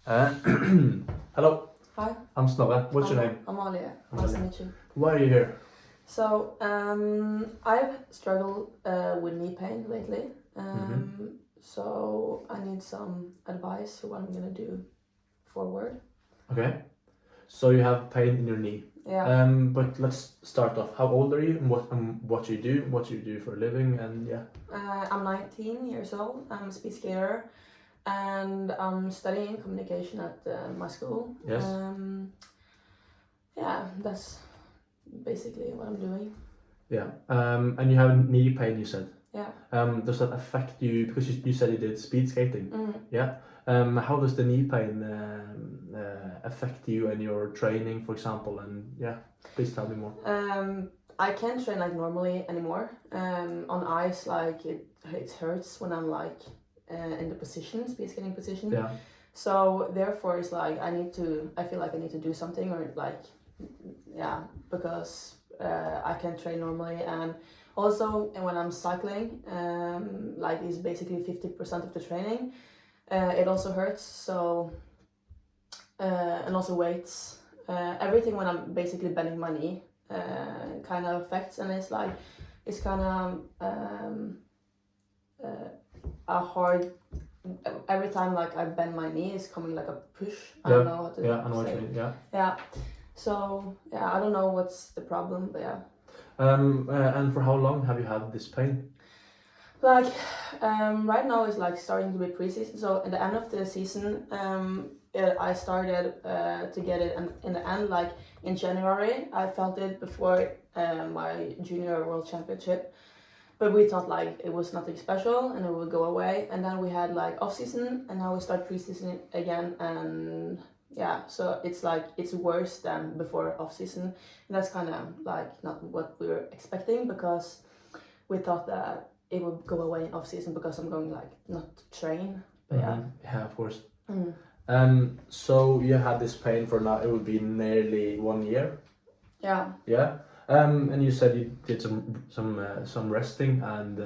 Uh, Hello, Hi, I'm Snorre. What's your name? Amalia. Nice to Amalia. meet you. Why are you here? So, I've struggled with knee pain lately. So I need some advice for what I'm gonna do forward. Okay, so you have pain in your knee. Yeah, But let's start off. How old are you? And what you do? What you do for a living? And yeah. I'm 19 years old. I'm a speed skater, and I'm studying communication at my school. Yes. Yeah, that's basically what I'm doing. Yeah. And you have knee pain. You said. Yeah. Does that affect you? Because you said you did speed skating. Mm. Yeah. How does the knee pain affect you and your training, for example? And yeah, please tell me more. I can't train like normally anymore. On ice, like it hurts when I'm like in the position, speed skating position. Yeah. So therefore, it's like I feel like I need to do something or like, yeah, because I can't train normally. And also, when I'm cycling, like it's basically 50% of the training. It also hurts. So and also weights, everything when I'm basically bending my knee kind of affects, and it's kind of a hard. Every time like I bend my knee, it's coming like a push. I don't know how to Yeah, I know what say. you mean. Yeah. Yeah. So yeah, I don't know what's the problem, but yeah. And for how long have you had this pain? Like right now it's like starting to be preseason. So in the end of the season, I started to get it, and in the end, like in January, I felt it before my junior world championship. But we thought like it was nothing special and it would go away. And then we had like off season, and now we start preseason again. And yeah, so it's like it's worse than before off season. And that's kind of like not what we were expecting, because we thought that it would go away in off season because I'm going like not to train. But yeah. Yeah, of course. Mm. So you had this pain for now, it would be nearly 1 year. Yeah. Yeah. And you said you did some resting and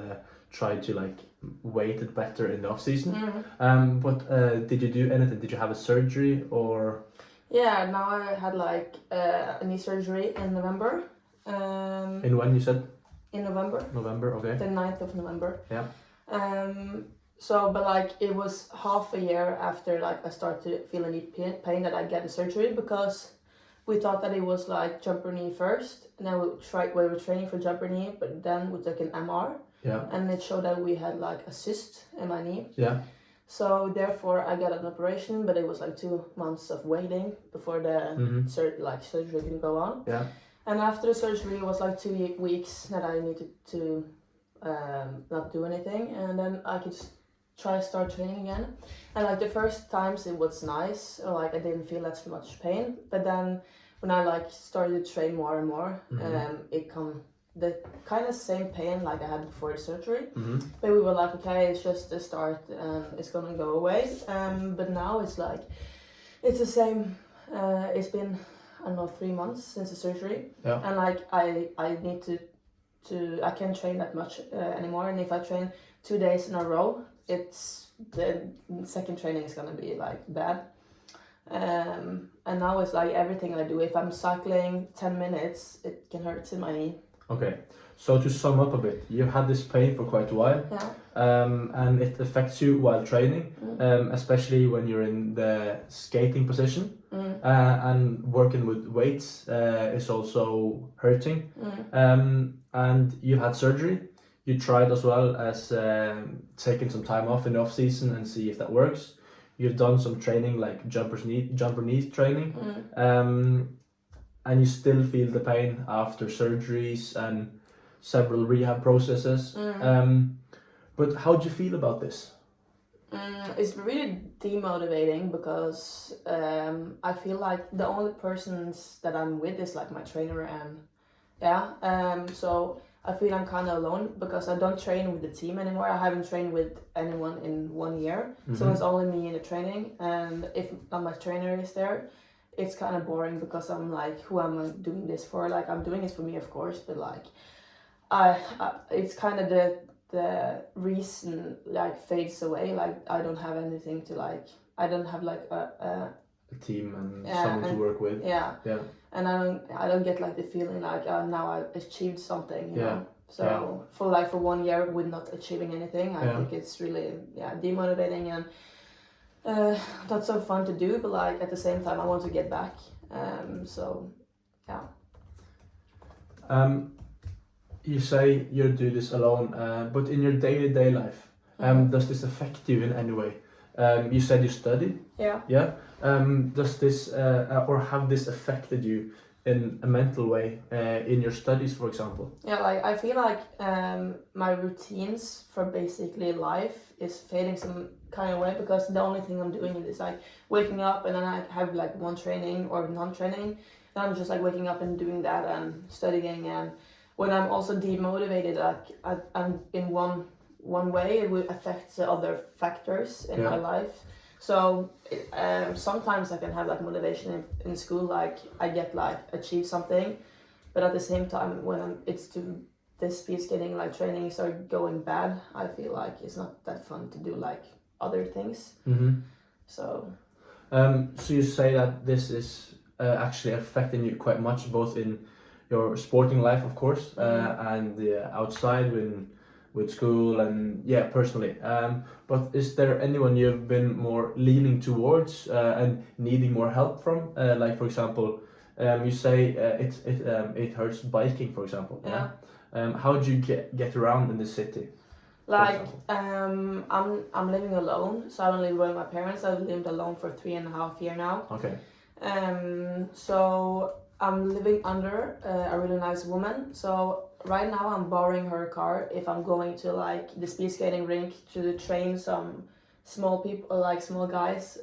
tried to like weight it better in the off season. But did you do anything? Did you have a surgery or? Yeah. Now I had like a knee surgery in November. In when you said? In November. November. Okay. The 9th of November. Yeah. So, but like it was half a year after like I started feeling knee pain that I get the surgery, because we thought that it was like jumper knee first, and then we were training for jumper knee, but then we took an MR. Yeah. And it showed that we had like a cyst in my knee. Yeah. So therefore I got an operation, but it was like 2 months of waiting before the surgery can go on. Yeah. And after the surgery, it was like 2 weeks that I needed to not do anything, and then I could start training again. And like the first times it was nice, or like I didn't feel as much pain, but then when I like started to train more and more, it come the kind of same pain like I had before the surgery. But we were like, okay, it's just the start and it's gonna go away. But now it's like it's the same. It's been, I don't know, 3 months since the surgery. Yeah. And like I need to I can't train that much anymore, and if I train 2 days in a row, it's the second training is gonna be like bad. And now it's like everything I do, if I'm cycling 10 minutes, it can hurt in my knee. Okay, so to sum up a bit, you've had this pain for quite a while. Yeah. And it affects you while training, especially when you're in the skating position. And working with weights is also hurting. And you had surgery. You tried as well as taking some time off in the off season and see if that works. You've done some training like jumper knee training, and you still feel the pain after surgeries and several rehab processes. But how do you feel about this? It's really demotivating, because I feel like the only persons that I'm with is like my trainer, and so I feel I'm kind of alone, because I don't train with the team anymore. I haven't trained with anyone in 1 year, so it's only me in the training, and if my trainer is there, it's kind of boring, because I'm like, who am I doing this for? Like, I'm doing this for me, of course, but like it's kind of the reason like fades away. Like I don't have anything to like, I don't have like A team and Yeah, someone to and- work with. yeah, Yeah. and I don't get like the feeling like now I achieved something, you Yeah. know. So Yeah. for 1 year with not achieving anything, I Yeah. think it's really demotivating and not so fun to do. But like at the same time, I want to get back. So yeah. You say you do this alone, but in your day-to-day life, does this affect you in any way? You said you study. Yeah. Yeah. Does this or have this affected you in a mental way in your studies, for example? Yeah, like I feel like my routines for basically life is fading some kind of way because the only thing I'm doing is like waking up and then I have like one training or non-training. And I'm just like waking up and doing that and studying. And when I'm also demotivated, like I'm in one way, it will affect the other factors in my life. So sometimes I can have like motivation in school, like I get like achieve something, but at the same time when it's to this speed skating like training start going bad, I feel like it's not that fun to do like other things. So So you say that this is actually affecting you quite much, both in your sporting life, of course, and outside with school and personally. But is there anyone you've been more leaning towards and needing more help from? Like for example, you say it hurts biking, for example. Yeah. How do you get around in the city? Like I'm living alone, so I don't live with my parents. I've lived alone for 3.5 years now. Okay. So I'm living under a really nice woman. So right now I'm borrowing her car if I'm going to like the speed skating rink to train some small people, like small guys.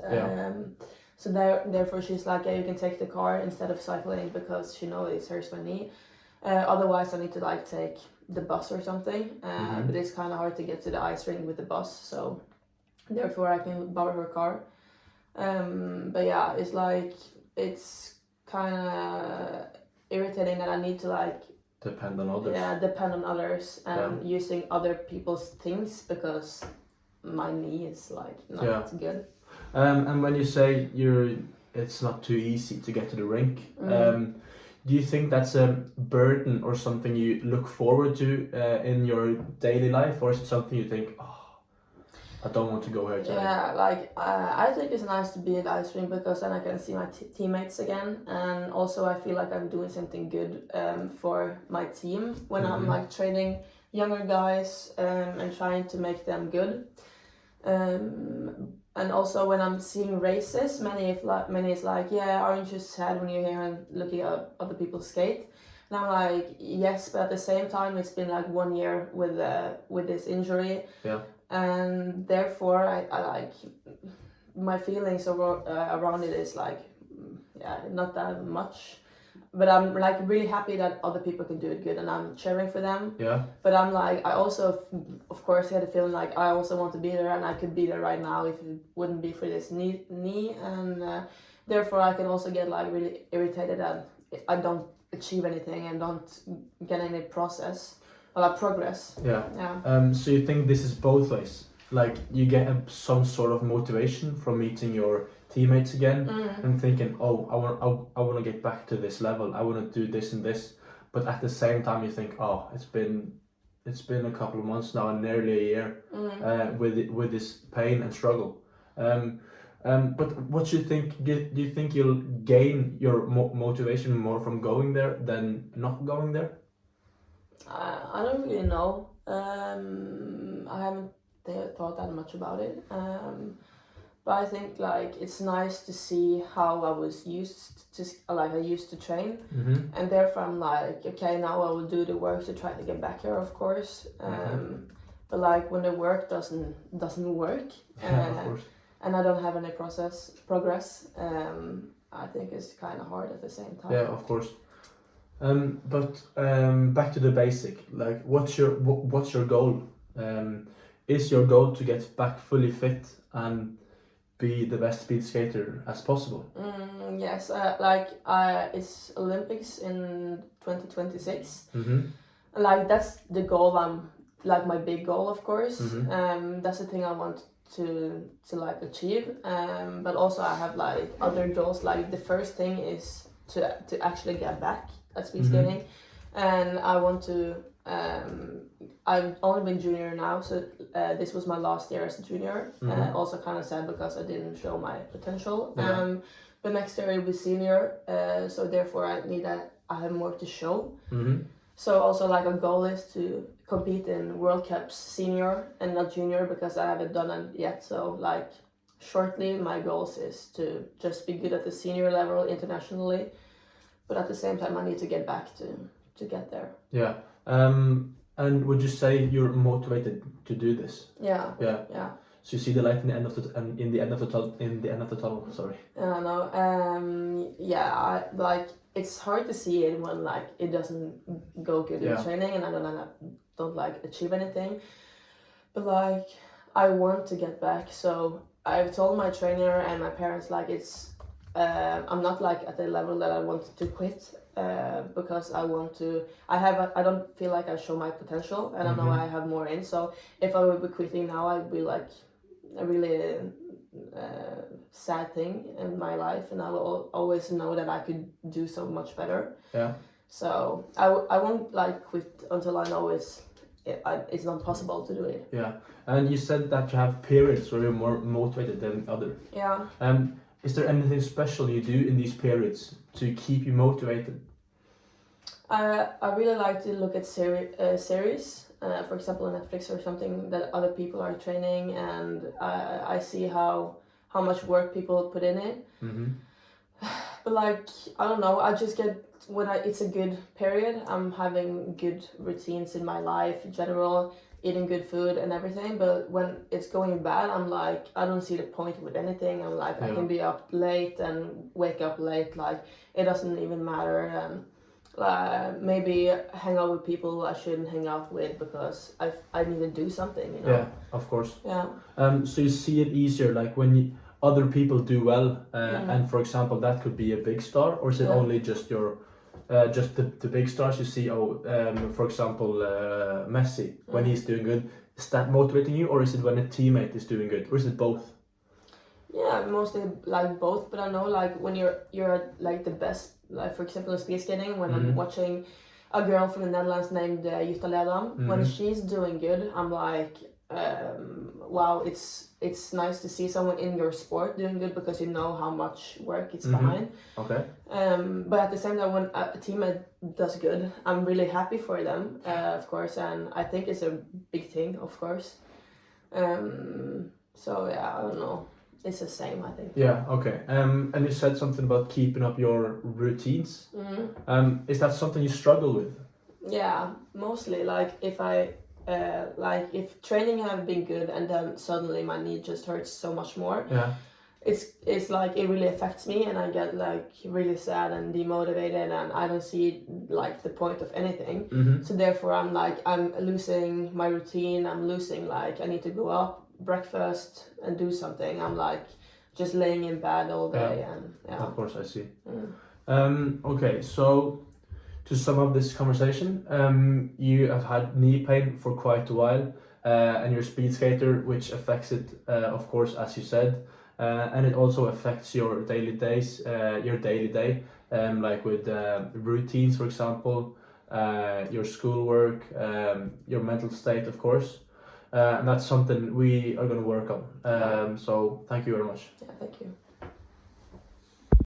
So therefore she's like, yeah, you can take the car instead of cycling because she knows it hurts my knee. Otherwise I need to like take the bus or something. But it's kind of hard to get to the ice rink with the bus. So therefore I can borrow her car. But yeah, it's like it's kind of irritating that I need to like depend on others. Yeah, depend on others and using other people's things because my knee is like not good. And when you say it's not too easy to get to the rink, do you think that's a burden or something you look forward to in your daily life, or is it something you think, I don't want to go here today? Yeah, like I think it's nice to be at the ice rink because then I can see my teammates again, and also I feel like I'm doing something good for my team when I'm like training younger guys and trying to make them good. And also when I'm seeing races, many is like, yeah, aren't you sad when you're here and looking at other people skate? And I'm like, yes, but at the same time, it's been like 1 year with this injury. Yeah. And therefore, I like my feelings around it is like, not that much. But I'm like really happy that other people can do it good, and I'm cheering for them. Yeah. But I'm like, I also, of course, had a feeling like I also want to be there, and I could be there right now if it wouldn't be for this knee, and therefore I can also get like really irritated that I don't achieve anything and don't get any progress. Yeah. So you think this is both ways? Like you get some sort of motivation from meeting your teammates again and thinking, I want to get back to this level. I want to do this and this. But at the same time, you think, it's been a couple of months now, and nearly a year with this pain and struggle. But what do you think? Do you think you'll gain your motivation more from going there than not going there? I don't really know. I haven't thought that much about it. But I think like it's nice to see how I was used to train, and therefore I'm like, okay, now I will do the work to try to get back here, of course. But like when the work doesn't work, of course. and I don't have any progress, I think it's kind of hard at the same time. Yeah, of course. But back to the basic. Like, what's your goal? Is your goal to get back fully fit and be the best speed skater as possible? Yes, it's Olympics in 2026. Like that's the goal. I'm like my big goal, of course. That's the thing I want to like achieve. But also I have like other goals. Like the first thing is to actually get back at speed skating, and I want to. I've only been junior now, so this was my last year as a junior. Also kind of sad because I didn't show my potential. Yeah. But next year I will be senior, so therefore I have more to show. So also like a goal is to compete in World Cups senior and not junior because I haven't done it yet. So like shortly my goals is to just be good at the senior level internationally, but at the same time I need to get back to get there. Yeah. And would you say you're motivated to do this? Yeah. Yeah. Yeah. So you see the light in the end of the tunnel. Sorry. No. Yeah. I like. It's hard to see it when like it doesn't go good in training, and I don't like achieve anything. But like I want to get back, so I've told my trainer and my parents like it's. I'm not like at the level that I want to quit. Because I want to, I don't feel like I show my potential, and I know I have more in. So if I would be quitting now, I'd be like a really sad thing in my life, and I will always know that I could do so much better. Yeah. So I won't like quit until I know it's not possible to do it. Yeah, and you said that you have periods where you're more motivated than other. Yeah. Is there anything special you do in these periods to keep you motivated? I really like to look at series, for example on Netflix or something that other people are training, and I see how much work people put in it. But like I don't know, I just get when it's a good period. I'm having good routines in my life in general, eating good food and everything. But when it's going bad, I'm like I don't see the point with anything. I'm like I can be up late and wake up late. Like it doesn't even matter. And maybe hang out with people I shouldn't hang out with because I need to do something, you know? Yeah, of course. Yeah. So you see it easier, like when other people do well, and for example, that could be a big star, or is it only just your, just the big stars you see? For example, Messi, when he's doing good, is that motivating you, or is it when a teammate is doing good, or is it both? Yeah, mostly like both, but I know like when you're like the best. Like for example in speed skating, when I'm watching a girl from the Netherlands named Jutta Leerdam, when she's doing good, I'm like, wow, it's nice to see someone in your sport doing good because you know how much work it's behind. Okay. But at the same time, when a teammate does good, I'm really happy for them, of course, and I think it's a big thing, of course. So yeah, I don't know. It's the same, I think. Yeah, okay. And you said something about keeping up your routines. Is that something you struggle with? Yeah, mostly. Like if if training have been good and then suddenly my knee just hurts so much more. Yeah. It's like it really affects me and I get like really sad and demotivated and I don't see like the point of anything. So therefore I'm losing my routine. I'm losing like I need to go up, breakfast and do something. I'm like just laying in bed all day and Of course, I see. Okay, so to sum up this conversation, you have had knee pain for quite a while, and you're a speed skater, which affects it, of course, as you said, and it also affects your daily day, like with routines, for example, your schoolwork, your mental state, of course. And that's something we are going to work on. So thank you very much. Yeah, thank you.